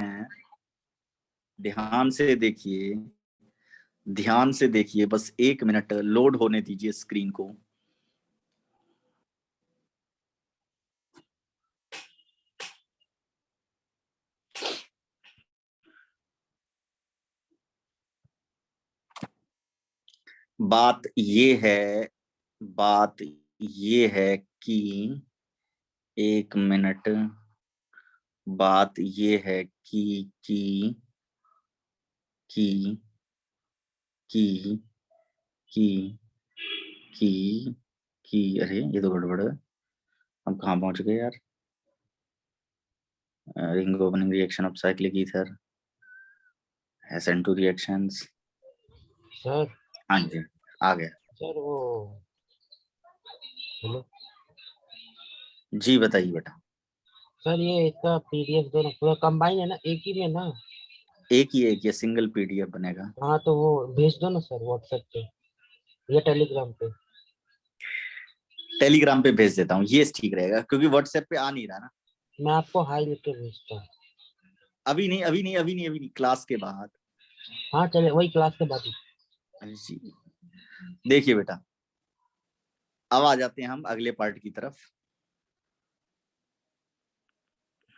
हैं, ध्यान से देखिए, ध्यान से देखिए, बस 1 मिनट लोड होने दीजिए स्क्रीन को। बात ये है कि 1 मिनट, बात ये है कि कि कि अरे ये तो गड़बड़ है, हम कहाँ पहुंच गए यार। Ring opening reaction of cyclic ether, SN2 reactions. Sir हाँ जी, आ गया। सर वो हेलो जी बताइए बेटा। सर, ये इसका पीडीएफ दोनों पूरा कंबाइन है ना, एक ही में ना? एक ही सिंगल PDF बनेगा। हाँ तो वो भेज दो ना सर व्हाट्सएप पे या टेलीग्राम पे। टेलीग्राम पे भेज देता हूँ, ये ठीक रहेगा क्योंकि व्हाट्सएप पे आ नहीं रहा ना। मैं आपको हाई लिख के भेजता हूँ। अभी नहीं, क्लास के बाद। हाँ चले, वही क्लास के बाद ही। जी देखिए बेटा, अब आ जाते हैं हम अगले पार्ट की तरफ।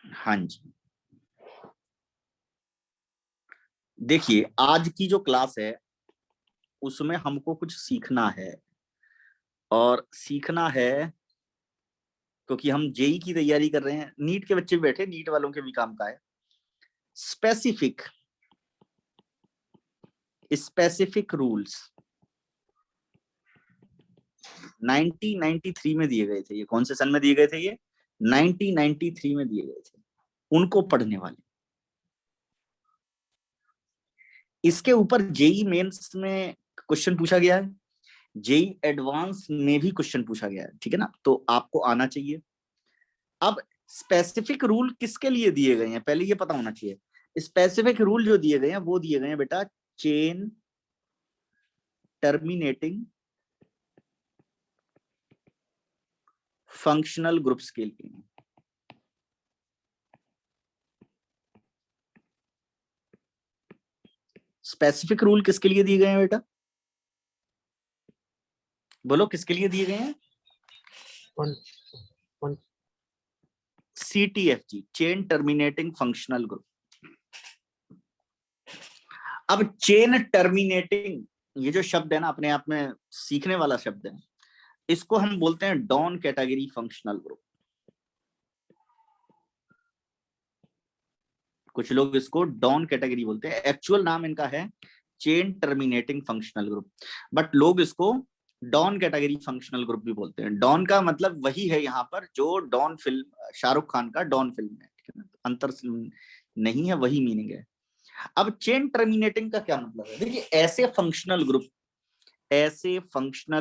हाँ जी, देखिए आज की जो क्लास है उसमें हमको कुछ सीखना है, और सीखना है क्योंकि हम जेई की तैयारी कर रहे हैं। नीट के बच्चे भी बैठे, नीट वालों के भी काम का है। स्पेसिफिक रूल्स 1993 में दिए गए थे। ये कौन से सन में दिए गए थे? ये 1993 में दिए गए थे, उनको पढ़ने वाले। इसके ऊपर जेई मेंस में क्वेश्चन पूछा गया है, जेई एडवांस में भी क्वेश्चन पूछा गया है, ठीक है ना, तो आपको आना चाहिए। अब स्पेसिफिक रूल किसके लिए दिए गए हैं पहले ये पता होना चाहिए। स्पेसिफिक रूल जो दिए गए हैं वो दिए गए हैं बेटा चेन टर्मिनेटिंग फंक्शनल ग्रुप्स के लिए। स्पेसिफिक रूल किसके लिए दिए गए हैं बेटा? बोलो किसके लिए दिए गए हैं? कौन कौन? CTFG, chain terminating functional group. अब चेन टर्मिनेटिंग ये जो शब्द है ना, अपने आप में सीखने वाला शब्द है, इसको हम बोलते हैं डॉन कैटेगरी फंक्शनल ग्रुप। कुछ लोग इसको डॉन कैटेगरी बोलते हैं, एक्चुअल नाम इनका है chain terminating functional group, but लोग इसको डॉन कैटेगरी फंक्शनल ग्रुप भी बोलते हैं। डॉन का मतलब वही है यहाँ पर जो डॉन फिल्म, शाहरुख खान का डॉन फिल्म है, ठीक है ना, अंतर नहीं है, वही मीनिंग है। अब चेन टर्मिनेटिंग का क्या मतलब है? देखिए ऐसे फंक्शनल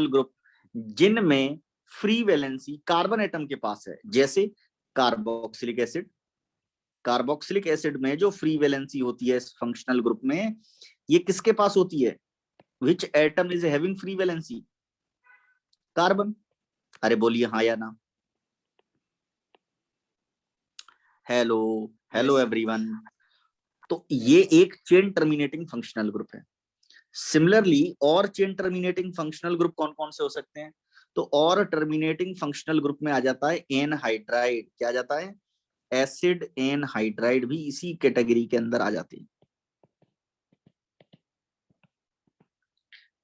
ग्रुप जिनमें फ्री वैलेंसी कार्बन एटम के पास है, जैसे कार्बोक्सिलिक एसिड। कार्बोक्सिलिक एसिड में जो फ्री वैलेंसी होती है इस फंक्शनल ग्रुप में, ये किसके पास होती है? Which atom is having free valency? Carbon. अरे बोलिए हाँ या ना। Hello, hello everyone. तो ये एक चेन टर्मिनेटिंग फंक्शनल ग्रुप है। सिमिलरली और चेन टर्मिनेटिंग फंक्शनल ग्रुप कौन कौन से हो सकते हैं? तो और टर्मिनेटिंग फंक्शनल ग्रुप में आ जाता है एनहाइड्राइड। क्या आ जाता है? एसिड एनहाइड्राइड भी इसी कैटेगरी के अंदर आ जाती है।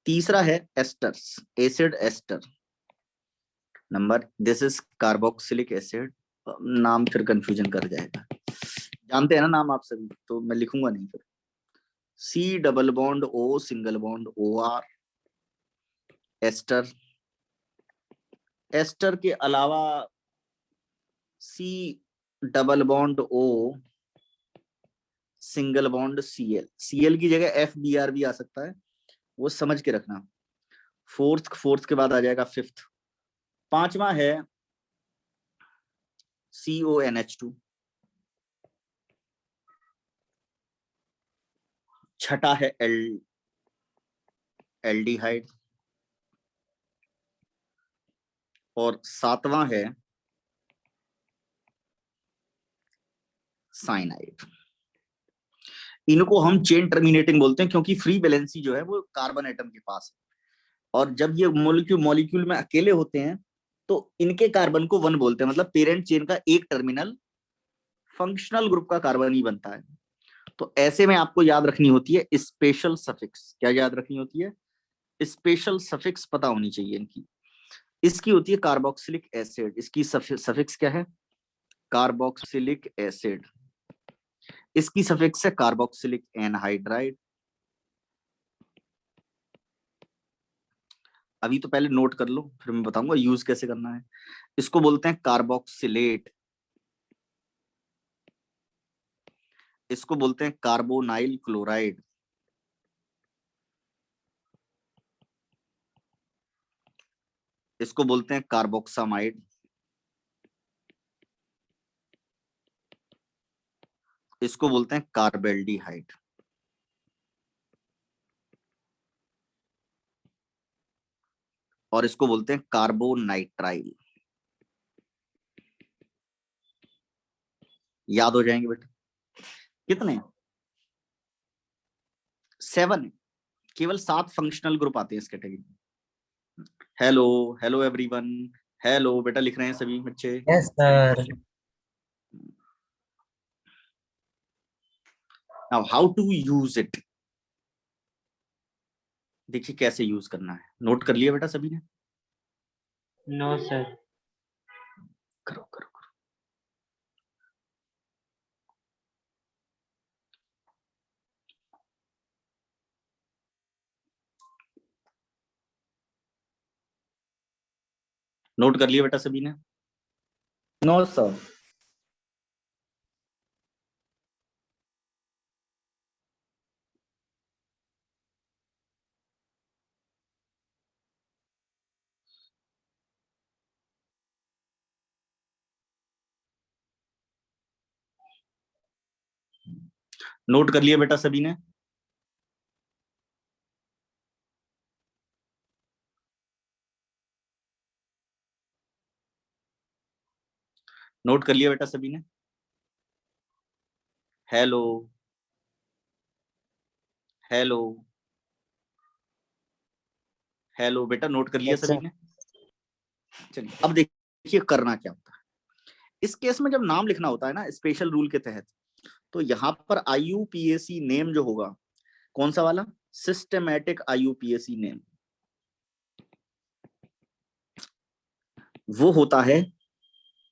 तीसरा है esters, acid ester. Number, this is carboxylic acid. नाम फिर कंफ्यूजन कर जाएगा, जानते हैं ना नाम आप सभी, तो मैं लिखूंगा नहीं फिर। C double bond O single bond OR, ester. Ester के अलावा C double bond O single bond Cl की जगह FBr भी आ सकता है, वो समझ के रखना। फोर्थ के बाद आ जाएगा फिफ्थ। पांचवा है CONH2। छठा है एल्डिहाइड। और सातवां है साइनाइड। इनको हम चेन टर्मिनेटिंग बोलते हैं, क्योंकि फ्री वैलेंसी जो है वो कार्बन एटम के पास है, और जब ये मॉलिक्यूल मॉलिक्यूल में अकेले होते हैं तो इनके कार्बन को वन बोलते हैं, मतलब पेरेंट चेन का एक टर्मिनल फंक्शनल ग्रुप का कार्बन ही बनता है। तो ऐसे में आपको याद रखनी होती है स्पेशल सफिक्स। क्या याद रखनी होती है? स्पेशल सफिक्स पता होनी चाहिए इनकी। इसकी होती है कार्बोक्सिलिक एसिड, इसकी सफिक्स क्या है? Carboxylic acid. इसकी सफिक्स है कार्बोक्सिलिक एनहाइड्राइड। अभी तो पहले नोट कर लो, फिर मैं बताऊंगा यूज कैसे करना है। इसको बोलते हैं कार्बोक्सिलेट, इसको बोलते हैं कार्बोनाइल क्लोराइड, इसको बोलते हैं कार्बोक्सामाइड, इसको बोलते हैं कार्बेल्डिहाइड, और इसको बोलते हैं कार्बोनाइट्राइल। याद हो जाएंगे बेटा? कितने? 7। केवल 7 फंक्शनल ग्रुप आते हैं इस category. Hello, hello everyone. Hello बेटा, लिख रहे हैं सभी बच्चे? Yes sir. Now how to use it. देखिए कैसे यूज करना है, नोट कर लिया बेटा सभी ने? No sir. करो करो करो। नोट कर लिया बेटा सभी ने? No sir. नोट कर लिया बेटा सभी ने? नोट कर लिया बेटा सभी ने? हेलो, हेलो, हेलो बेटा, नोट कर लिया यस सभी सर। ने? चलिए अब देखिए करना क्या होता है। इस केस में जब नाम लिखना होता है ना स्पेशल रूल के तहत, तो यहाँ पर आईयूपीएसी नेम जो होगा, कौन सा वाला? Systematic IUPAC name. वो होता है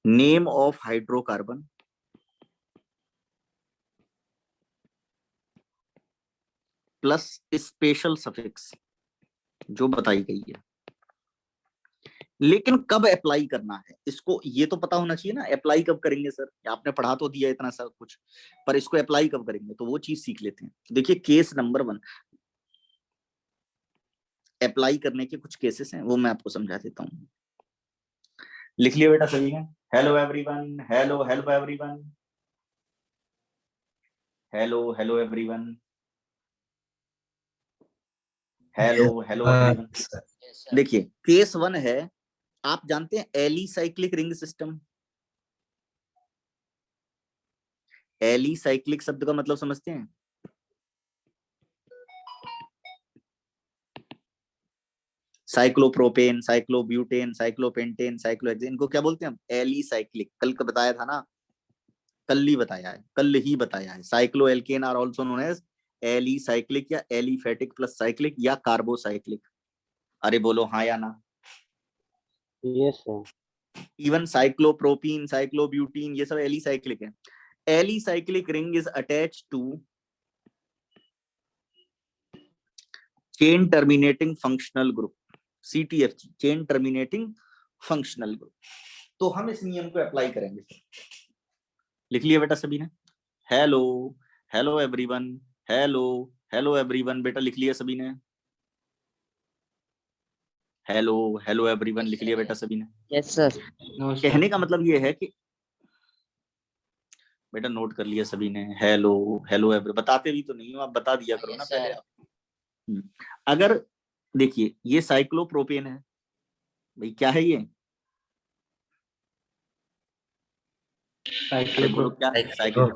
name of hydrocarbon plus special suffix जो बताई गई है। लेकिन कब अप्लाई करना है इसको, ये तो पता होना चाहिए ना। अप्लाई कब करेंगे सर? आपने पढ़ा तो दिया इतना सब कुछ, पर इसको अप्लाई कब करेंगे, तो वो चीज सीख लेते हैं। देखिए केस नंबर 1, अप्लाई करने के कुछ केसेस हैं, वो मैं आपको समझा देता हूँ। लिख लिया बेटा सभी ने? Hello everyone, hello hello everyone, hello hello everyone, hello hello everyone. देखिए केस 1 है, आप जानते हैं एलिसाइक्लिक रिंग सिस्टम। एलिसाइक्लिक शब्द का मतलब समझते हैं? साइक्लोप्रोपेन, साइक्लोब्यूटेन, साइक्लोपेंटेन, साइक्लोहेक्सेन, इनको क्या बोलते हैं हम? एलिसाइक्लिक। कल का बताया था ना, कल ही बताया है, कल ही बताया है। Cycloalkane are also known as alicyclic या एलिफेटिक प्लस साइक्लिक या कार्बोसाइक्लिक। अरे बोलो हाँ या ना? Yes sir. Even cyclopropene, cyclobutene, ये सब एलिसाइक्लिक है। Alicyclic ring is attached to chain terminating functional group, CTFG, chain terminating functional group. तो हम इस नियम को अप्लाई करेंगे। लिख लिया बेटा सभी ने? Hello, hello everyone, hello hello everyone, बेटा लिख लिया सभी ने? हेलो हेलो एवरीवन, लिख लिया बेटा सभी ने? Yes sir. No sir. कहने का मतलब ये है कि बेटा नोट कर लिया सभी ने? हेलो हेलो एवरी, बताते भी तो नहीं हो आप, बता दिया करो ना पहले आप। अगर देखिए ये साइक्लोप्रोपेन है भाई, क्या है ये? अरे बोलो क्या है? साइक्लो,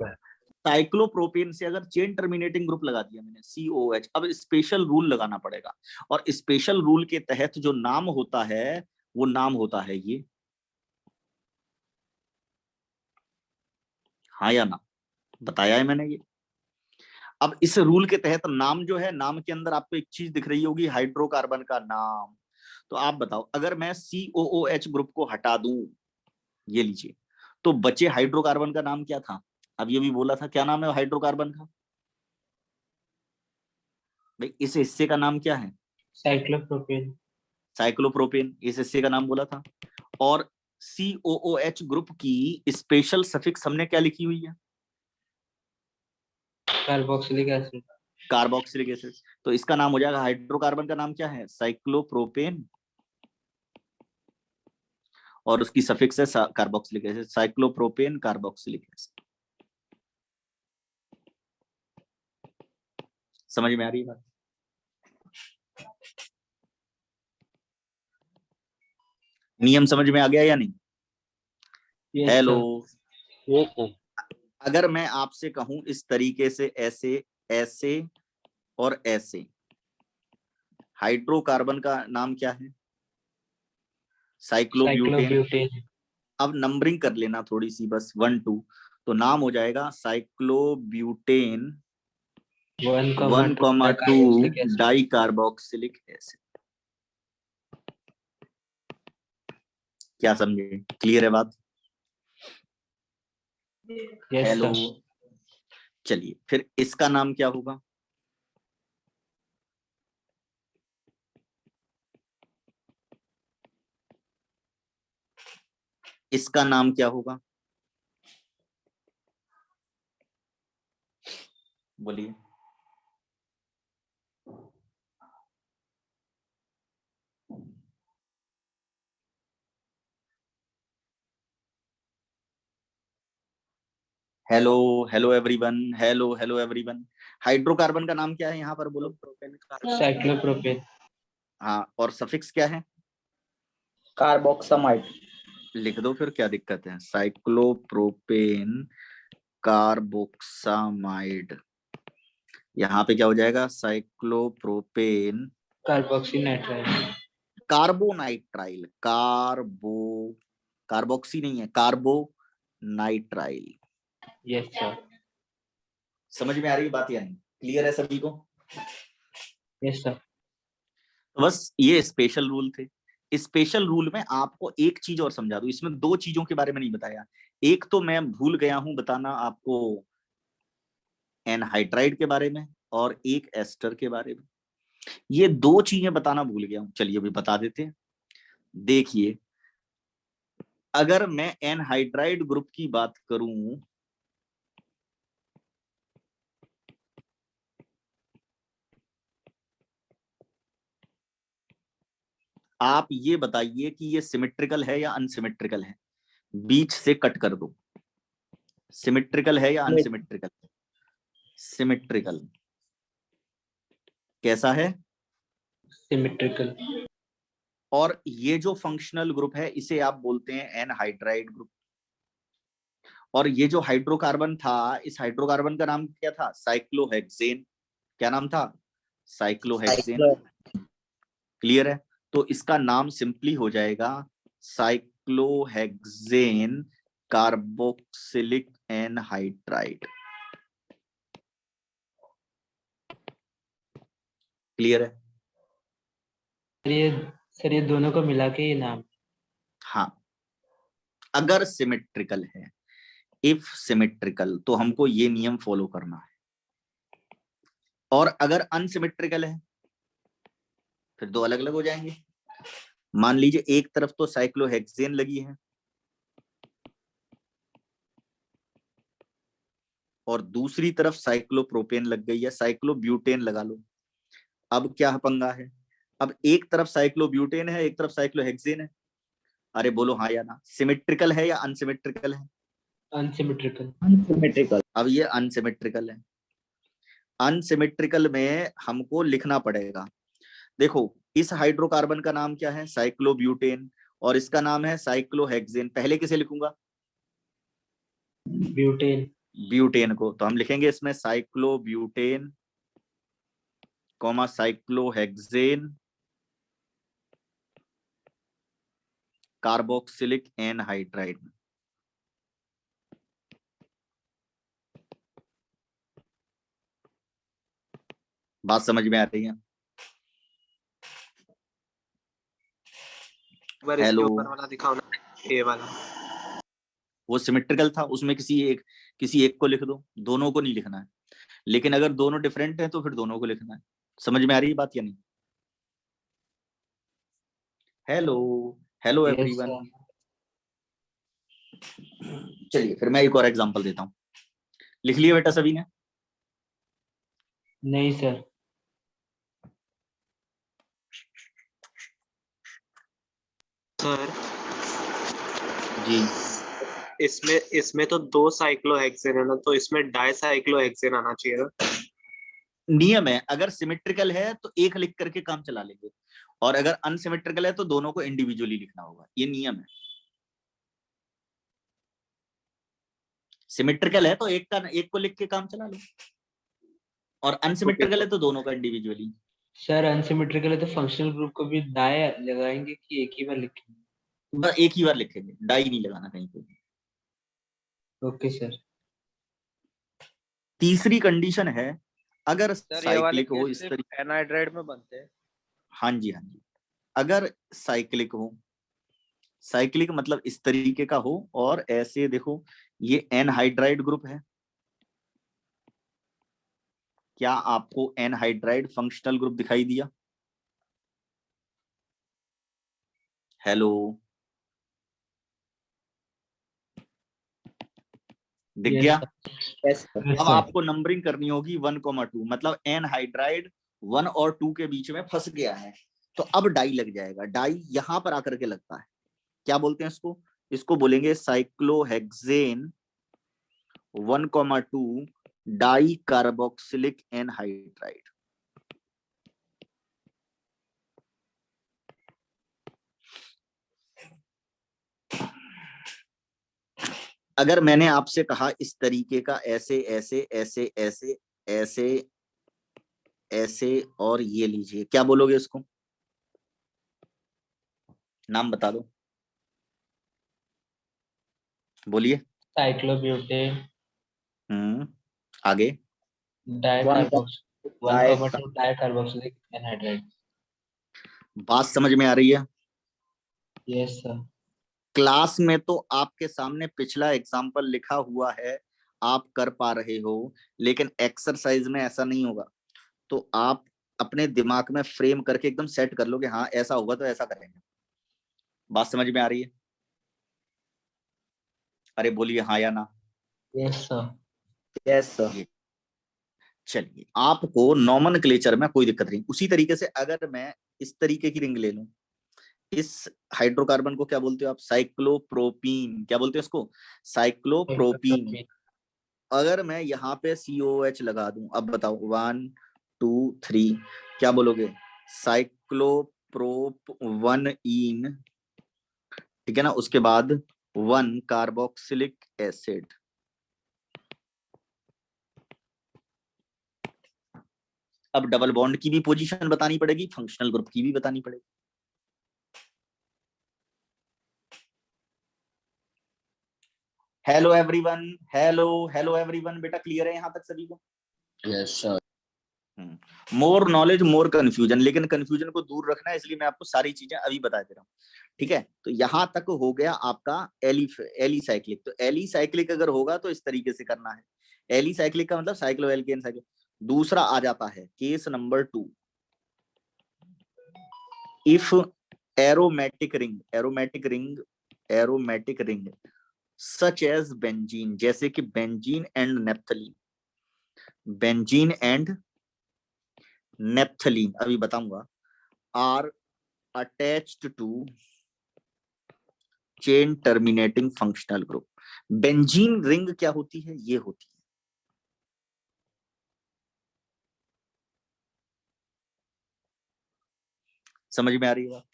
साइक्लोप्रोपेन से अगर चेन टर्मिनेटिंग ग्रुप लगा दिया मैंने COOH, अब स्पेशल रूल लगाना पड़ेगा, और स्पेशल रूल के तहत जो नाम होता है वो नाम होता है ये, हाँ या ना, बताया है मैंने ये। अब इस रूल के तहत नाम जो है, नाम के अंदर आपको एक चीज दिख रही होगी, हाइड्रोकार्बन का नाम। तो आप बताओ, अगर मैं COOH ग्रुप को हटा दूं, ये लीजिए, तो बचे हाइड्रोकार्बन का नाम क्या था? अब ये भी बोला था, क्या नाम है हाइड्रोकार्बन का भाई? इस हिस्से का नाम क्या है? साइक्लोप्रोपेन। साइक्लोप्रोपेन, इस हिस्से का नाम बोला था। और COOH ग्रुप की स्पेशल सफिक्स हमने क्या लिखी हुई है? Carboxylic acid. Carboxylic acid. तो इसका नाम हो जाएगा, हाइड्रोकार्बन का नाम क्या है? साइक्लोप्रोपेन, और उसकी सफिक्स है carboxylic acid, cyclopropane carboxylic acid. समझ में आ रही है बात? नियम समझ में आ गया या नहीं? Hello, yes sir. अगर मैं आपसे कहूं इस तरीके से, ऐसे ऐसे और ऐसे, हाइड्रोकार्बन का नाम क्या है? साइक्लोब्यूटेन। साइक्लोब्यूटेन। अब नंबरिंग कर लेना थोड़ी सी, बस 1 2, तो नाम हो जाएगा साइक्लोब्यूटेन 1,2 डाई कार्बोक्सिलिक एसिड। क्या समझे? क्लियर है बात? हेलो, चलिए फिर इसका नाम क्या होगा? इसका नाम क्या होगा? बोलिए। Hello, hello everyone, hello hello everyone. Hydrocarbon का नाम क्या है यहाँ पर? बोलो। साइक्लोप्रोपेन। हाँ, और सफिक्स क्या है? कार्बोक्सामाइड। लिख दो फिर, क्या दिक्कत है? Cyclopropane carboxamide. यहाँ पे क्या हो जाएगा? साइक्लोप्रोपेन कार्बोक्सीनाइट्राइल। कार्बोनाइट्राइल, कार्बोक्सी नहीं है, कार्बोनाइट्राइल। Yes sir. समझ में आ रही बात या नहीं? क्लियर है सभी को? Yes sir. तो बस ये स्पेशल रूल थे। स्पेशल रूल में आपको एक चीज और समझा दूं, इसमें दो चीजों के बारे में नहीं बताया। एक तो मैं भूल गया हूं बताना आपको, एनहाइड्राइड के बारे में, और एक एस्टर के बारे में। ये दो चीजें बताना भूल गया हूं, चलिए अभी बता देते हैं। देखिए, अगर मैं एनहाइड्राइड ग्रुप की बात करूं, आप ये बताइए कि ये सिमेट्रिकल है या अनसिमेट्रिकल है? बीच से कट कर दो। सिमेट्रिकल है या अनसिमेट्रिकल? सिमेट्रिकल। कैसा है? सिमेट्रिकल। और ये जो फंक्शनल ग्रुप है इसे आप बोलते हैं एनहाइड्राइड ग्रुप। और ये जो हाइड्रोकार्बन था, इस हाइड्रोकार्बन का नाम क्या था? साइक्लोहेक्सेन। क्या नाम था? साइक्लोहेक्सेन। क्लियर है? तो इसका नाम सिंपली हो जाएगा साइक्लोहेक्सेन कार्बोक्सिलिक एनहाइड्राइड। क्लियर है? सर ये दोनों को मिला के ये नाम। हाँ, अगर सिमेट्रिकल है, इफ सिमेट्रिकल, तो हमको ये नियम फॉलो करना है। और अगर अनसिमेट्रिकल है, फिर दो अलग अलग हो जाएंगे। मान लीजिए एक तरफ तो साइक्लोहेक्सेन लगी है और दूसरी तरफ साइक्लोप्रोपेन लग गई है, साइक्लोब्यूटेन लगा लो। अब क्या पंगा है? अब एक तरफ साइक्लोब्यूटेन है, एक तरफ साइक्लोहेक्सेन है। अरे बोलो हाँ या ना, सिमेट्रिकल है या अनसिमेट्रिकल है? अनसिमेट्रिकल। अनसिमेट्रिकल। अब ये अनसिमेट्रिकल है। अनसिमेट्रिकल में हमको लिखना पड़ेगा, देखो इस हाइड्रोकार्बन का नाम क्या है? साइक्लोब्यूटेन, और इसका नाम है साइक्लोहेक्सेन। पहले किसे लिखूंगा? ब्यूटेन। ब्यूटेन को, तो हम लिखेंगे इसमें cyclobutane comma cyclohexane carboxylic anhydride. बात समझ में आ रही है? इसके ऊपर वाला दिखाओ ना, ए वाला। वो सिमेट्रिकल था, उसमें किसी एक को लिख दो, दोनों को नहीं लिखना है। लेकिन अगर दोनों डिफरेंट हैं तो फिर दोनों को लिखना है। समझ में आ रही है बात या नहीं? Hello hello Yes, everyone. sir. चलिए फिर मैं एक और एग्जांपल देता हूँ। लिख लिया बेटा सभी ने? नहीं सर। सर जी इसमें तो 2 साइक्लोहेक्सेन है ना, तो इसमें डाइसाइक्लोहेक्सेन आना चाहिए ना। नियम है, अगर सिमेट्रिकल है तो एक लिख करके काम चला लेंगे, और अगर अनसिमेट्रिकल है तो दोनों को इंडिविजुअली लिखना होगा। ये नियम है। सिमेट्रिकल है तो एक को लिख के काम चला लो, और अनसिमेट्रिकल है तो दोनों का इंडिविजुअली। सर अनसिमेट्रिकल है तो फंक्शनल ग्रुप को भी दाएं लगाएंगे कि एक ही बार लिखेंगे? बस एक ही बार लिखेंगे, डाई नहीं लगाना कहीं पे। Okay sir. तीसरी कंडीशन है, अगर सर ये वाले साइक्लिक हो केस इस सिर्फ तरीके। एनहाइड्राइड में बनते हैं। हाँ जी हाँ जी, अगर साइक्लिक हो, साइक्लिक मतलब इस तरीके का हो, और ऐसे देखो ये एनहाइड्राइड ग्रुप है। क्या आपको एनहाइड्राइड फंक्शनल ग्रुप दिखाई दिया? हेलो, दिख Yes, गया? sir. Yes, अब sir. आपको नंबरिंग करनी होगी 1,2, मतलब एनहाइड्राइड 1 और 2 के बीच में फंस गया है, तो अब डाई लग जाएगा। डाई यहां पर आकर के लगता है। क्या बोलते हैं इसको? इसको बोलेंगे साइक्लोहेक्सेन 1,2 डाई कार्बोक्सिलिक एनहाइड्राइड। अगर मैंने आपसे कहा इस तरीके का, ऐसे ऐसे ऐसे ऐसे ऐसे ऐसे और ये लीजिए, क्या बोलोगे इसको? नाम बता दो, बोलिए। साइक्लोब्यूटेन आगे? Dicarboxylic anhydride. बात समझ में आ रही है? Yes sir. क्लास में तो आपके सामने पिछला एग्जाम्पल लिखा हुआ है, आप कर पा रहे हो, लेकिन एक्सरसाइज में ऐसा नहीं होगा। तो आप अपने दिमाग में फ्रेम करके एकदम सेट कर लो कि हाँ ऐसा होगा तो ऐसा करेंगे। बात समझ में आ रही है? अरे बोलिए हाँ या ना। Yes sir. Yes sir. चलिए, आपको नॉमेनक्लेचर में कोई दिक्कत नहीं। उसी तरीके से अगर मैं इस तरीके की रिंग ले लूं, इस हाइड्रोकार्बन को क्या बोलते हो आप? साइक्लोप्रोपीन। क्या बोलते हो इसको? साइक्लोप्रोपीन। अगर मैं यहाँ पे COH लगा दूं, अब बताओ 1 2 3, क्या बोलोगे? साइक्लोप्रोप 1 इन, ठीक है ना? उसके बाद 1 कार्बोक्सिलिक एसिड। अब डबल बॉन्ड की भी पोजीशन बतानी पड़ेगी, फंक्शनल ग्रुप की भी बतानी पड़ेगी। Hello everyone, hello hello everyone. बेटा क्लियर है यहाँ तक सभी को? Yes sir. More knowledge more confusion, लेकिन कंफ्यूजन को दूर रखना है, इसलिए मैं आपको सारी चीजें अभी बता दे रहा हूँ। ठीक है, तो यहां तक हो गया आपका एलिसाइक्लिक। तो एलिसाइक्लिक अगर होगा तो इस तरीके से करना है। एलिसाइक्लिक का मतलब साइक्लो एल्केन साइक्लो। दूसरा आ जाता है case number 2, if aromatic ring, aromatic ring such as benzene, जैसे कि benzene and naphthalene, benzene and naphthalene अभी बताऊंगा, are attached to chain terminating functional group. Benzene ring क्या होती है? ये होती है, समझ में आ रही है बात?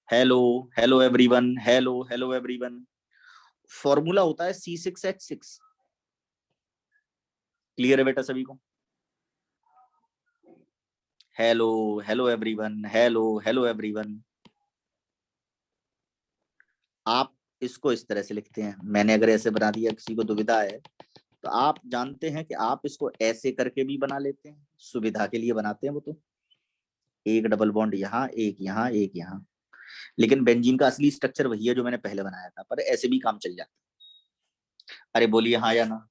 Hello hello everyone, hello hello everyone. Formula होता है C6H6। क्लियर है बेटा सभी को? Hello hello everyone, hello hello everyone. आप इसको इस तरह से लिखते हैं, मैंने अगर ऐसे बना दिया, किसी को दुविधा है तो आप जानते हैं कि आप इसको ऐसे करके भी बना लेते हैं, सुविधा के लिए बनाते हैं वो तो। एक डबल बॉन्ड यहाँ, एक यहाँ, एक यहाँ। लेकिन बेंजीन का असली स्ट्रक्चर वही है जो मैंने पहले बनाया था, पर ऐसे भी काम चल जाता है। अरे बोलिए हाँ या ना।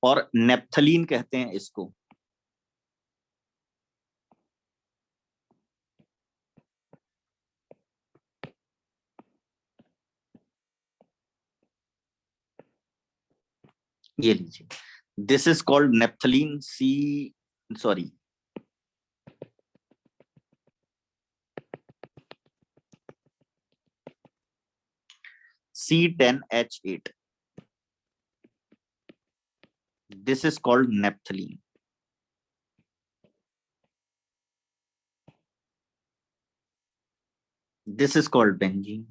और नेप्थलीन कहते हैं इसको। ये लीजिए, this is called naphthalene sorry C10H8। This is called naphthalene. This is called benzene.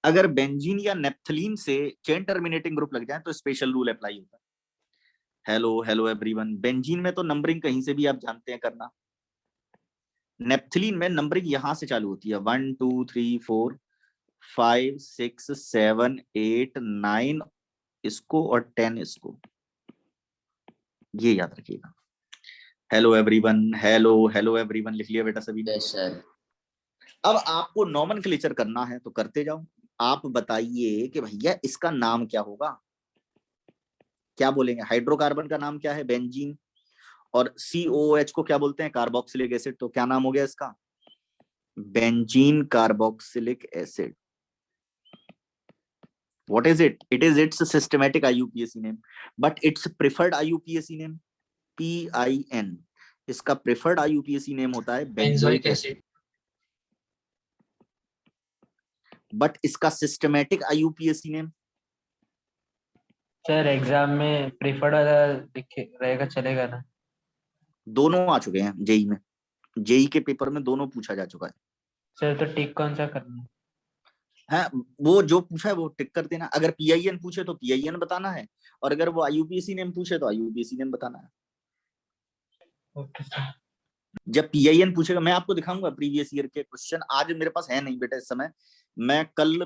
अगर बेंजीन या नेप्थलीन से चेन टर्मिनेटिंग ग्रुप लग जाए तो स्पेशल रूल अप्लाई होता है। Hello hello everyone. बेंजीन में तो नंबरिंग कहीं से भी आप जानते हैं करना। नेप्थलीन में नंबरिंग यहां से चालू होती है, 1 2 3 4 5 6 7 8 9 इसको और 10 इसको, ये याद रखिएगा। Hello everyone, hello hello everyone लिख लिया बेटा सभी ने? Yes sir. अब आपको नॉमेनक्लेचर करना है तो करते जाओ। आप बताइए कि भैया इसका नाम क्या होगा, क्या बोलेंगे? हाइड्रोकार्बन का नाम क्या है? बेंजीन। और COOH को क्या बोलते हैं? Carboxylic acid. तो क्या नाम हो गया इसका? Benzene carboxylic acid. What is it? It is its systematic IUPAC name, but its preferred IUPAC name PIN। इसका प्रेफर्ड IUPAC नेम होता है बेंजोइक एसिड, बट इसका systematic IUPAC name sir exam में प्रेफर्ड वाला लिखे रहेगा, चलेगा ना? दोनों आ चुके हैं जेई में। जेई के पेपर में दोनों पूछा जा चुका है। सर तो टिक कौन सा करना है? हाँ, वो जो पूछा है वो टिक कर देना। अगर PIN पूछे तो PIN बताना है, और अगर वो IUPAC नेम पूछे तो IUPAC नेम बताना है। Okay sir. जब PIN पूछेगा, मैं आपको दिखाऊंगा प्रीवियस ईयर के क्वेश्चन। आज मेरे पास है नहीं बेटा इस समय, मैं कल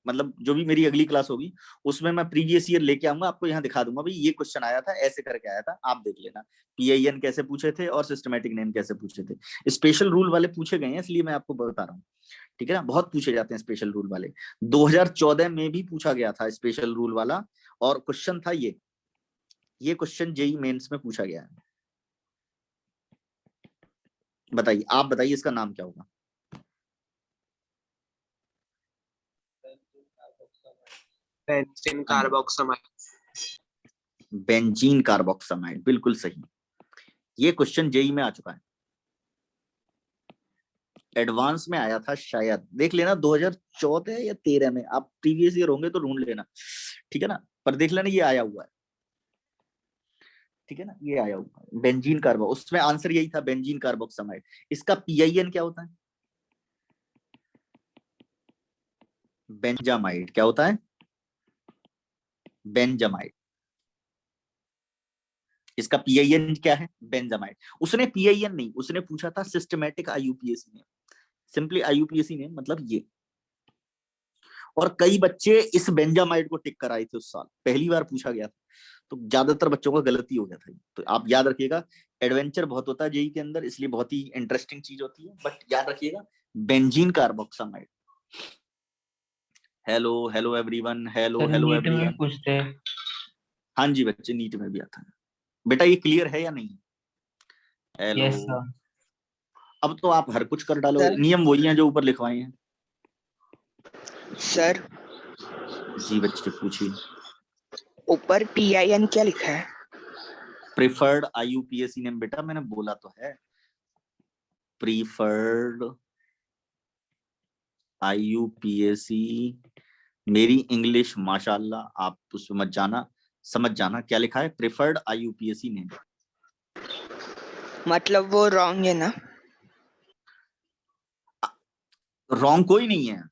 मतलब जो भी मेरी अगली क्लास होगी उसमें मैं प्रीवियस ईयर लेके आऊंगा, आपको यहाँ दिखा दूंगा भाई ये क्वेश्चन आया था, ऐसे करके आया था, आप देख लेना PIN कैसे पूछे थे और सिस्टमैटिक नेम कैसे पूछे थे। स्पेशल रूल वाले पूछे गए हैं इसलिए मैं आपको बता रहा हूँ, ठीक है ना? बहुत पूछे जाते हैं स्पेशल रूल वाले। 2014 में भी पूछा गया था स्पेशल रूल वाला, और क्वेश्चन था ये क्वेश्चन जेई मेंस में पूछा गया है। बताइए, आप बताइए इसका नाम क्या होगा? Benzene carboxamide. बेंजीन कार्बोक्सामाइड, बिल्कुल सही। ये क्वेश्चन जेई में आ चुका है, एडवांस में आया था शायद, देख लेना 2014 या 13 में, आप प्रीवियस ईयर होंगे तो ढूंढ लेना, ठीक है ना? पर देख लेना ये आया हुआ है, ठीक है ना? ये आया हुआ है बेंजीन कार्बो, उसमें आंसर यही था बेंजीन कार्बोक्सामाइड। इसका PIN क्या होता है? बेंजामाइड। क्या होता है? बेंजामाइड। इसका PIN क्या है? बेंजामाइड। उसने PIN नहीं, उसने पूछा था systematic IUPAC name, simply IUPAC name मतलब ये। और कई बच्चे इस बेंजामाइड को टिक कराए थे उस साल, पहली बार पूछा गया था, तो ज्यादातर बच्चों का गलती हो गया था। तो आप याद रखिएगा, एडवेंचर बहुत होता है जेई के अंदर, इसलिए बहुत ही इंटरेस्टिंग चीज होती है, बट याद रखिएगा benzene carboxamide. Hello hello everyone, hello sir hello NEET में भी एवरीवन। पूछते हैं। हाँ जी बच्चे, नीट में भी आता है बेटा। ये क्लियर है या नहीं? हेलो। Yes sir. अब तो आप हर कुछ कर डालोगे, सर। नियम वही हैं जो ऊपर लिखवाए हैं। सर जी बच्चे पूछिए। ऊपर PIN क्या लिखा है? प्रिफर्ड IUPAC नेम बेटा, मैंने बोला तो है प्रीफर्ड IUPAC। मेरी इंग्लिश माशाल्लाह, आप उसमें मत जाना, समझ जाना क्या लिखा है, प्रिफर्ड IUPAC नेम। मतलब वो रॉन्ग है ना? रॉन्ग कोई नहीं है,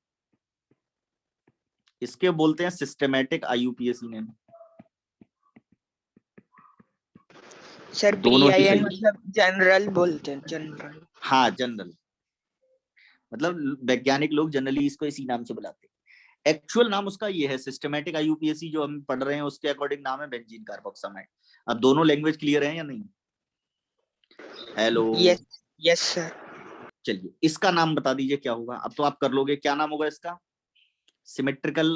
इसके बोलते हैं सिस्टमैटिक IUPAC नेम। सर दोनों ही PIN सही। मतलब जनरल बोलते हैं, जनरल। हाँ जनरल, मतलब वैज्ञानिक लोग जनरली इसको इसी नाम से बुलाते हैं। एक्चुअल नाम उसका ये है, सिस्टमैटिक IUPAC जो हम पढ़ रहे हैं उसके अकॉर्डिंग नाम है बेंजीन कार्बोक्सामाइड। अब दोनों लैंग्वेज क्लियर है या नहीं? Hello, yes yes sir. चलिए इसका नाम बता दीजिए क्या होगा। अब तो आप कर लोगे, क्या नाम होगा इसका? सिमेट्रिकल,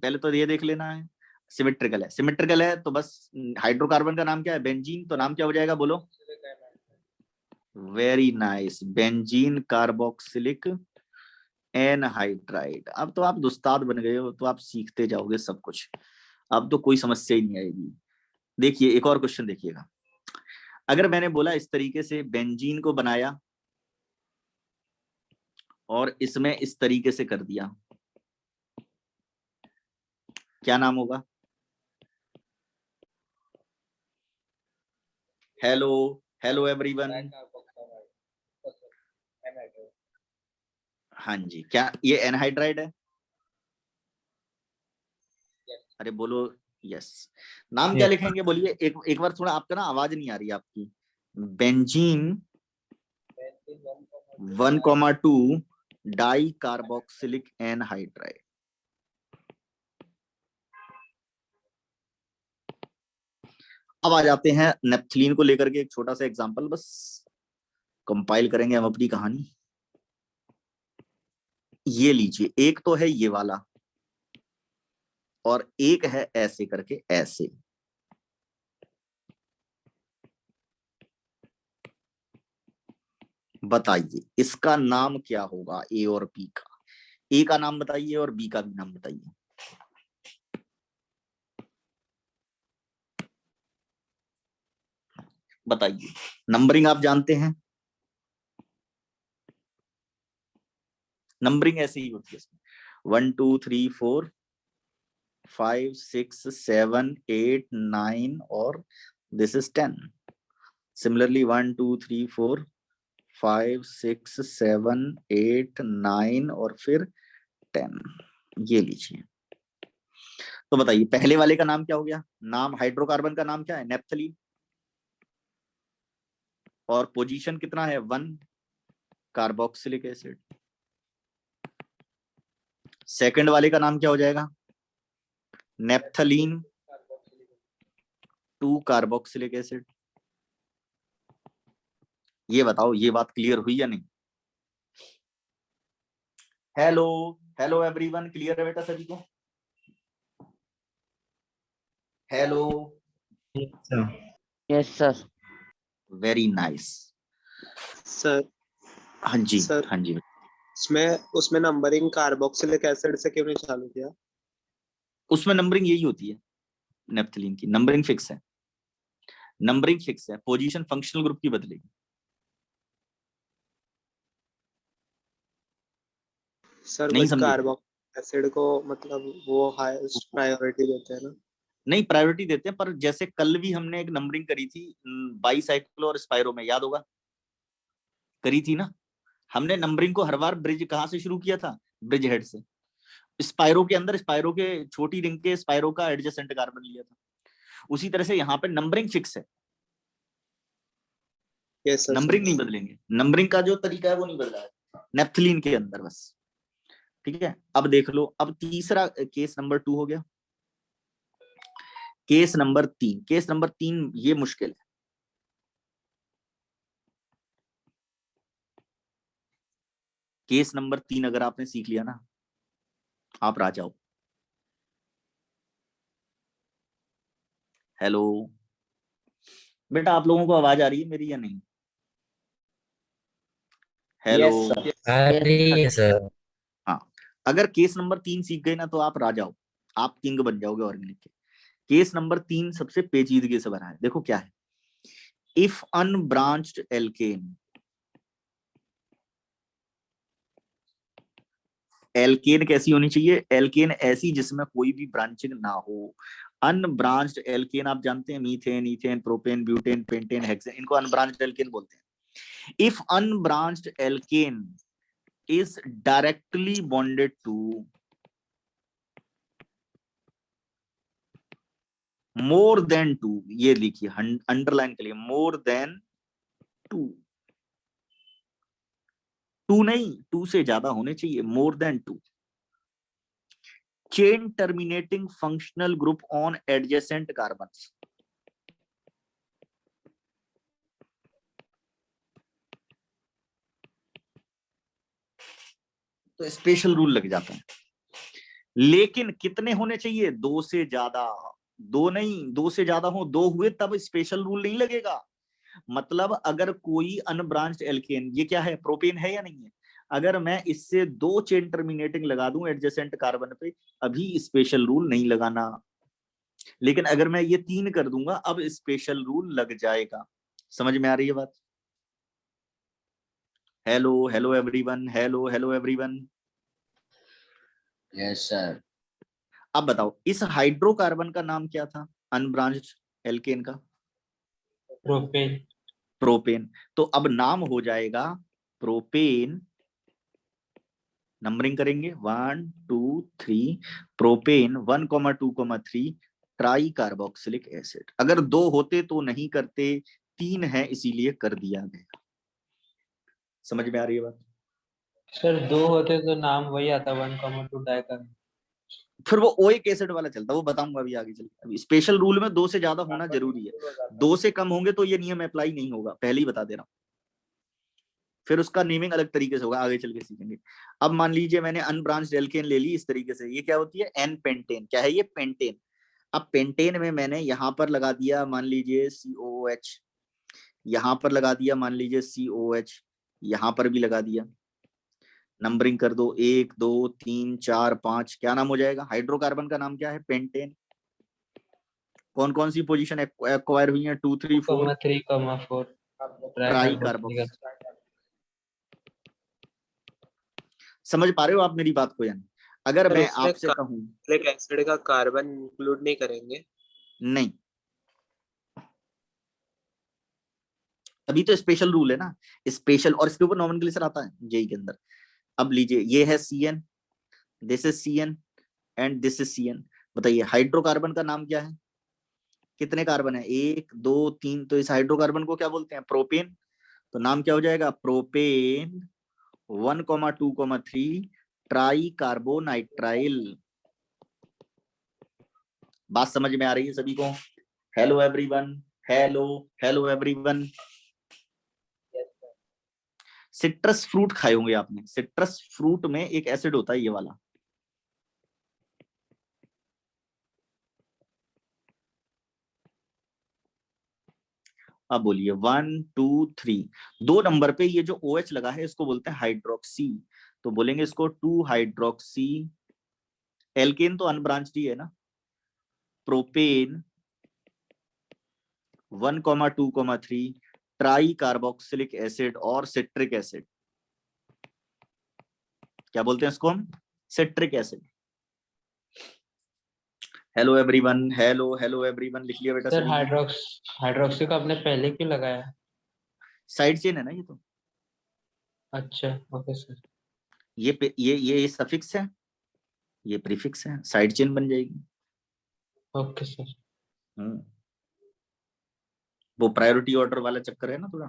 पहले तो ये देख लेना है। सिमेट्रिकल है, सिमेट्रिकल है तो बस हाइड्रोकार्बन का नाम क्या है? बेंजीन, तो नाम क्या हो जाएगा बोलो? Very nice, benzene carboxylic anhydride. अब तो आप उस्ताद बन गए हो, तो आप सीखते जाओगे सब कुछ, अब तो कोई समस्या ही नहीं आएगी। देखिए एक और क्वेश्चन देखिएगा। अगर मैंने बोला इस तरीके से बेंजीन को बनाया और इसमें इस तरीके से कर दिया, क्या नाम होगा? Hello, hello everyone. हाँ जी, क्या ये एनहाइड्राइड है? अरे बोलो यस। नाम क्या लिखेंगे बोलिए? एक बार, थोड़ा आपका ना आवाज नहीं आ रही आपकी। Benzene 1,2 di carboxylic anhydride. अब आ जाते हैं नेप्थलीन को लेकर के एक छोटा सा एग्जांपल, बस कंपाइल करेंगे हम अपनी कहानी। ये लीजिए, एक तो है ये वाला और एक है ऐसे करके ऐसे। बताइए इसका नाम क्या होगा? ए और बी का, ए का नाम बताइए और बी का भी नाम बताइए। बताइए, नंबरिंग आप जानते हैं, नंबरिंग ऐसे ही होती है इसमें 1 2 3 4 5 6 7 8 9 और दिस इज 10। सिमिलरली 1 2 3 4 5 6 7 8 9 और फिर 10। ये लीजिए। तो बताइए पहले वाले का नाम क्या हो गया? नाम हाइड्रोकार्बन का नाम क्या है? नेप्थलीन। और पोजीशन कितना है? 1, कार्बोक्सिलिक एसिड। सेकंड वाले का नाम क्या हो जाएगा? Naphthalene 2, carboxylic acid. ये बताओ ये बात क्लियर हुई या नहीं? हेलो, हेलो एवरीवन, क्लियर है बेटा सभी को? Hello, yes sir. Very nice. Sir हाँ जी, सर हाँ जी। उसमें उसमें नंबरिंग कार्बोक्सिलिक एसिड से क्यों नहीं चालू किया? उसमें नंबरिंग यही होती है, नेप्थलीन की नंबरिंग फिक्स है, नंबरिंग फिक्स है, पोजीशन फंक्शनल ग्रुप की बदलेगी। सर नहीं बट समझे? कार्बोक्सिलिक एसिड को मतलब वो हाईएस्ट प्रायोरिटी देते हैं ना? नहीं प्रायोरिटी देते हैं, पर जैसे कल भी हमने एक नंबरिंग करी थी बाईसाइक्लो और स्पाइरो में, याद होगा करी थी ना हमने नंबरिंग को हर बार। ब्रिज कहाँ से शुरू किया था? ब्रिज हेड से। स्पाइरो के अंदर स्पाइरो के छोटी रिंग के स्पाइरो का एडजेसेंट कार्बन लिया था। उसी तरह से यहाँ पे नंबरिंग फिक्स है, यस सर नंबरिंग नहीं बदलेंगे, नंबरिंग का जो तरीका है वो नहीं बदला है नेप्थलीन के अंदर बस। ठीक है, अब देख लो, अब तीसरा केस नंबर 2 हो गया। केस नंबर 3, केस नंबर 3 ये मुश्किल है। केस नंबर 3 अगर आपने सीख लिया ना, आप राजा हो। हेलो बेटा, आप लोगों को आवाज आ रही है मेरी या नहीं? हेलो। Yes sir. अरे सर। हाँ, अगर केस नंबर 3 सीख गए ना तो आप राजा हो, आप किंग बन जाओगे ऑर्गेनिक के। केस नंबर 3 सबसे पेचीदगी से भरा है, देखो क्या है। इफ अनब्रांच्ड एल्केन, एल्केन कैसी होनी चाहिए? एल्केन ऐसी जिसमें कोई भी ब्रांचिंग ना हो। अनब्रांच्ड एल्केन आप जानते हैं, methane, ethane, propane, butane, pentane, hexane, इनको अनब्रांच्ड एल्केन बोलते हैं। If unbranched alkane is directly bonded to more than 2, ये लिखिए अंडरलाइन के लिए, मोर देन 2, 2 नहीं 2 से ज्यादा होने चाहिए, मोर than 2। Chain terminating functional group on adjacent carbons, तो स्पेशल रूल लग जाता है। लेकिन कितने होने चाहिए? 2 से ज्यादा, 2 नहीं 2 से ज्यादा हो, 2 हुए तब स्पेशल रूल नहीं लगेगा। मतलब अगर कोई अनब्रांच्ड एल्केन, ये क्या है, प्रोपेन है या नहीं है, अगर मैं इससे 2 चेन टर्मिनेटिंग लगा दूं एडजेसेंट कार्बन पे, अभी स्पेशल रूल नहीं लगाना। लेकिन अगर मैं ये 3 कर दूंगा, अब स्पेशल रूल लग जाएगा। समझ में आ रही है बात? Hello hello everyone, hello hello everyone. Yes sir. अब बताओ इस हाइड्रोकार्बन का नाम क्या था अनब्रांच्ड एल्केन का? प्रोपेन। प्रोपेन। तो अब नाम हो जाएगा प्रोपेन, नंबरिंग करेंगे 1 2 3, प्रोपेन 1,2,3 ट्राई कार्बोक्सिलिक एसिड। अगर 2 होते तो नहीं करते, 3 है इसीलिए कर दिया गया। समझ में आ रही है बात? सर 2 होते तो नाम वही आता 1,2 डाइकार्बन। फिर वो ओइक एसिड वाला चलता, वो बताऊंगा अभी आगे चल के। अभी स्पेशल रूल में 2 से ज्यादा होना जरूरी है, 2 से कम होंगे तो ये नियम अप्लाई नहीं होगा, पहले ही बता दे रहा हूं। फिर उसका नेमिंग अलग तरीके से होगा, आगे चल के सीखेंगे। अब मान लीजिए मैंने अनब्रांच्ड एल्केन ले ली इस तरीके से, ये क्या होती है? N pentane. क्या है ये? पेंटेन। अब पेंटेन में मैंने यहां पर लगा दिया मान लीजिए COOH, यहां पर लगा दिया मान लीजिए COH, यहां पर भी लगा दिया। नंबरिंग कर दो 1 2 3 4 5, क्या नाम हो जाएगा? हाइड्रोकार्बन का नाम क्या है? पेंटेन। कौन कौन सी पोजीशन एक्वायर हुई है? 2 3 4 2,3,4 ट्राई ट्राइकार्बोक्सिलिक कार्बोक्स। एसिड। समझ पा रहे हो आप मेरी बात को? यानी अगर सर मैं इसमें आपसे कहूं, कार्बोक्सिलिक एसिड का कार्बन इंक्लूड नहीं करेंगे? नहीं अभी तो स्पेशल रूल है ना, स्पेशल, और इसके ऊपर नॉमेनक्लेचर आता है जेई के अंदर। अब लीजिए ये है CN, this is CN and this is CN। बताइए हाइड्रोकार्बन का नाम क्या है? कितने कार्बन है? 1 2 3, तो इस हाइड्रोकार्बन को क्या बोलते हैं? प्रोपेन। तो नाम क्या हो जाएगा? Propane 1,2,3 try carbonitrile. बात समझ में आ रही है सभी को? Hello everyone, hello hello everyone. Citrus fruit खाए होंगे आपने, सिट्रस फ्रूट में एक एसिड होता है ये वाला, अब बोलिए 1 2 3, 2 नंबर पे ये जो OH लगा है इसको बोलते हैं हाइड्रोक्सी। तो बोलेंगे इसको 2 हाइड्रोक्सी, एल्केन तो अनब्रांच्ड ही है ना, प्रोपेन 1,2,3 ट्राई कार्बोक्सिलिक एसिड और सिट्रिक एसिड। क्या बोलते हैं इसको हम? Citric acid. Hello everyone, hello hello everyone, लिख लिया बेटा सर सभी ने? हाइड्रोक्सी को आपने पहले क्यों लगाया? साइड चेन है ना ये तो, अच्छा ओके सर। ये सफिक्स है, ये प्रीफिक्स है, साइड चेन बन जाएगी। Okay sir. वो प्रायोरिटी ऑर्डर वाला चक्कर है ना थोड़ा,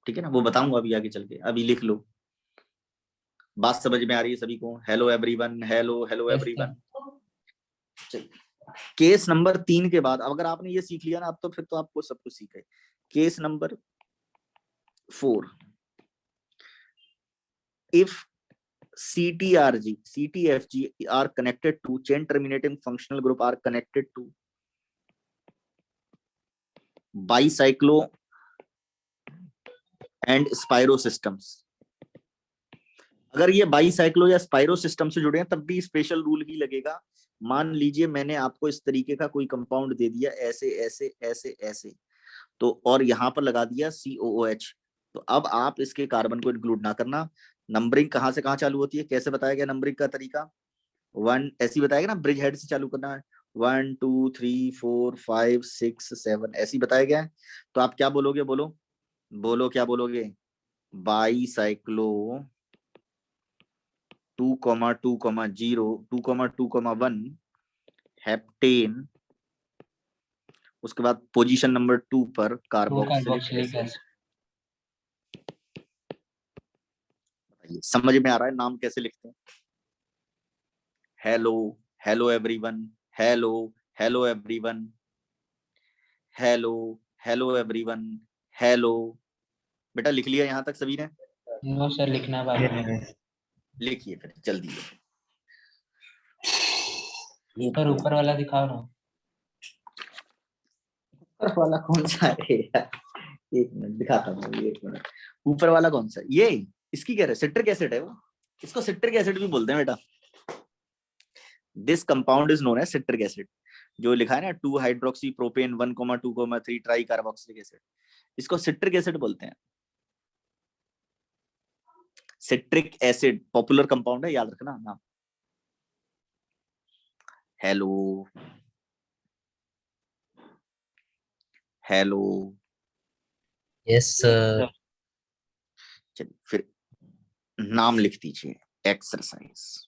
ठीक है ना, वो बताऊंगा अभी आगे चल के, अभी लिख लो। बात समझ में आ रही है सभी को? Hello everyone, hello hello yes everyone. Sir. Case number 3 के बाद अगर आपने ये सीख लिया ना, अब तो फिर तो आपको सब कुछ सीखे। Case number 4, if CTRG, CTFG are connected to chain terminating functional group are connected to bicyclo and spiro systems। अगर ये बाईसाइक्लो या स्पाइरो सिस्टम से जुड़े हैं तब भी स्पेशल रूल ही लगेगा। मान लीजिए मैंने आपको इस तरीके का कोई कंपाउंड दे दिया, ऐसे ऐसे ऐसे ऐसे, तो और यहाँ पर लगा दिया COOH, तो अब आप इसके कार्बन को इंक्लूड ना करना। नंबरिंग कहाँ से कहाँ चालू होती है, कैसे बताया गया नंबरिंग का तरीका? 1 ऐसी बताया गया ना, ब्रिज हेड से चालू करना है, 1 2 3 4 5 6 7 ऐसी बताया गया है। तो आप क्या बोलोगे? बोलो बोलो, क्या बोलोगे? बाईसाइक्लो 2,2,0 2,2,1 हेप्टेन, उसके बाद पोजीशन नंबर 2 पर कार्बोक्सिलिक एसिड। समझ में आ रहा है नाम कैसे लिखते हैं? Hello, hello everyone, hello, hello everyone, hello, hello everyone, hello. बेटा लिख लिया यहाँ तक सभी ने? नो सर, लिखना बाकी है। लिखिए फिर जल्दी। पर ऊपर वाला दिखाओ ना। ऊपर वाला कौन सा है यार? एक मिनट दिखाता हूँ, एक मिनट। ऊपर वाला कौन सा? ये इसकी कह रहे सिट्रिक एसिड है वो, इसको सिट्रिक एसिड भी बोलते हैं बेटा। This compound is known as citric acid. जो लिखा है ना 2 hydroxy propane 1,2,3 tri carboxylic acid, इसको सिट्रिक एसिड बोलते हैं। सिट्रिक एसिड पॉपुलर कंपाउंड है, याद रखना नाम। Hello, hello. Yes sir. चलिए फिर नाम लिख दीजिए। एक्सरसाइज।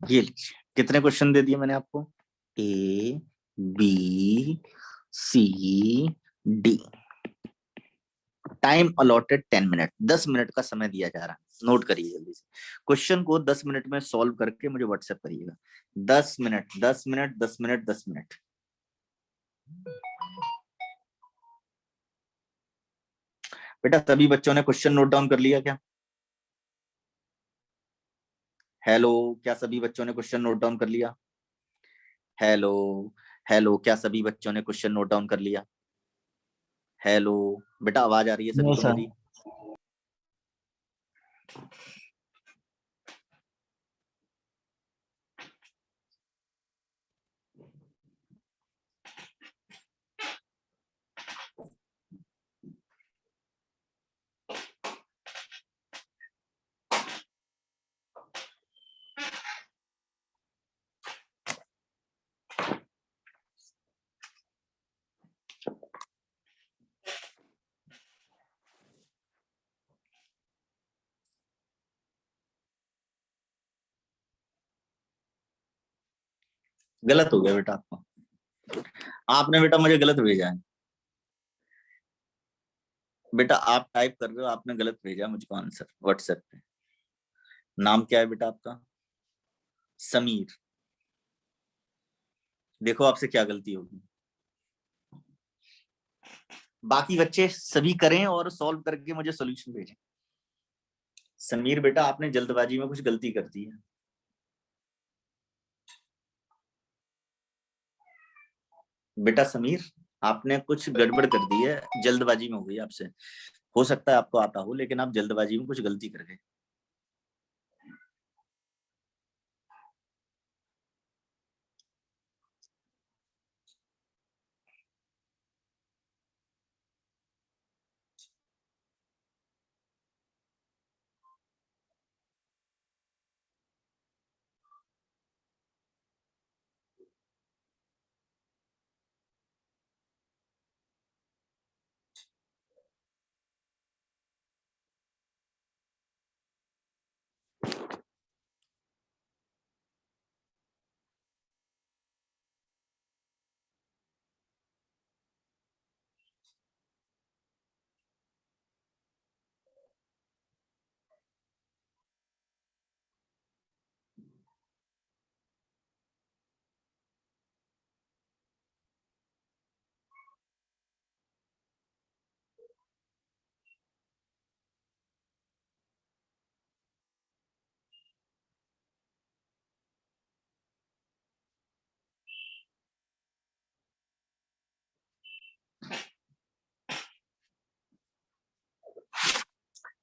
ये लीजिए, कितने क्वेश्चन दे दिए मैंने आपको? A, B, C, D. Time allotted 10 minute, 10 minute का समय दिया जा रहा है। नोट करिए जल्दी से। क्वेश्चन को 10 मिनट में सॉल्व करके मुझे व्हाट्सएप करिएगा। 10 मिनट, 10 मिनट, 10 मिनट, 10 मिनट। बेटा सभी बच्चों ने क्वेश्चन नोट डाउन कर लिया क्या? हेलो, क्या सभी बच्चों ने क्वेश्चन नोट डाउन कर लिया? हेलो, हेलो, क्या सभी बच्चों ने क्वेश्चन नोट डाउन कर लिया? हेलो, बेटा आवाज आ रही है सभी को मेरी? गलत हो गया बेटा आपको, आपने बेटा मुझे गलत भेजा है। बेटा आप टाइप कर रहे हो, आपने गलत भेजा मुझको आंसर व्हाट्सएप पे। नाम क्या है बेटा आपका? समीर। देखो आपसे क्या गलती होगी। बाकी बच्चे सभी करें और सॉल्व करके मुझे सॉल्यूशन भेजें। समीर बेटा आपने जल्दबाजी में कुछ गलती कर दी है। बेटा समीर, आपने कुछ गड़बड़ कर दी है, जल्दबाजी में हो गई आपसे। हो सकता है आपको आता हो, लेकिन आप जल्दबाजी में कुछ गलती कर गए।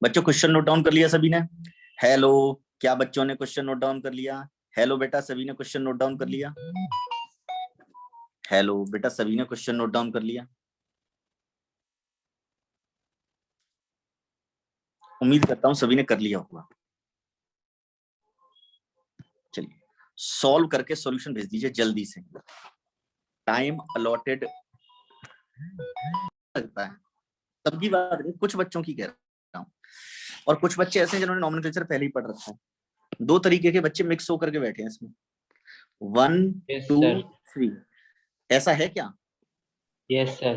बच्चों क्वेश्चन नोट डाउन कर लिया सभी ने? हेलो, क्या बच्चों ने क्वेश्चन नोट डाउन कर लिया? हेलो बेटा, सभी ने क्वेश्चन नोट डाउन कर लिया? हेलो बेटा, सभी ने क्वेश्चन नोट डाउन कर लिया? उम्मीद करता हूं सभी ने कर लिया होगा। चलिए सॉल्व करके सॉल्यूशन भेज दीजिए जल्दी से। टाइम अलॉटेड लगता है, सबकी बात नहीं, कुछ बच्चों की कह रहा हूँ। और कुछ बच्चे ऐसे हैं जिन्होंने नॉमेनक्लेचर पहले ही पढ़ रखा है। दो तरीके के बच्चे मिक्स होकर के बैठे हैं इसमें, 1 Yes, 2 sir. 3, ऐसा है क्या? Yes, sir.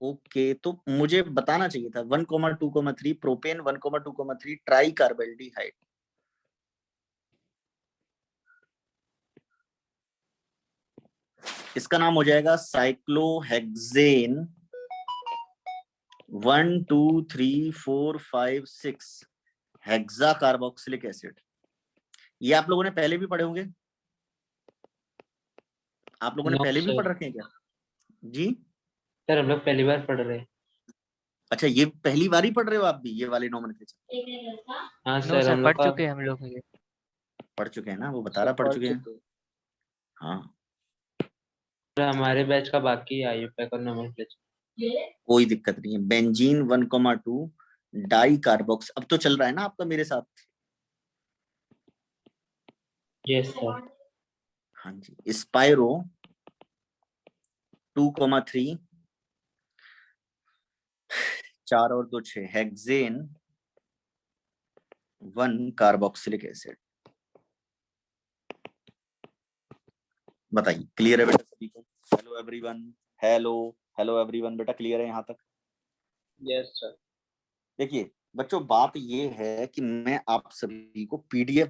ओके, तो मुझे बताना चाहिए था 1,2,3 प्रोपेन, 1,2,3 ट्राई कार्बेल्डिहाइड। इसका नाम हो जाएगा साइक्लोहेक्सेन 1 2 3 4 5 6 हेक्सा कार्बोक्सिलिक एसिड। ये आप लोगों ने पहले भी पढ़े होंगे? आप लोगों ने No, पहले भी sir. पढ़ रखे हैं क्या जी? सर हम लोग पहली बार पढ़ रहे हैं। अच्छा, ये पहली बार ही पढ़ रहे हो आप भी ये वाले नॉमेनक्लेचर? हाँ नो सर, सर, हम लोग पढ़ का चुके हैं हम लोग ये। पढ़ चुके हैं ना, वो बता रहा पढ़ चुके हैं। हाँ, हमारे बैच का बाकी है आयुपैक और नोमेनक्लेचर। कोई दिक्कत नहीं है। बेंजीन 1,2 डाई कार्बोक्स अब तो चल रहा है ना आपका मेरे साथ? Yes sir. हाँ जी। स्पाइरो 2,3 4 और 2 6 हेक्सेन 1 कार्बोक्सिलिक एसिड। बताइए, क्लियर है बेटा सभी को? Hello everyone, hello hello everyone, बेटा क्लियर है यहाँ तक? Yes sir. देखिए बच्चों, बात ये है कि मैं आप सभी को पीडीएफ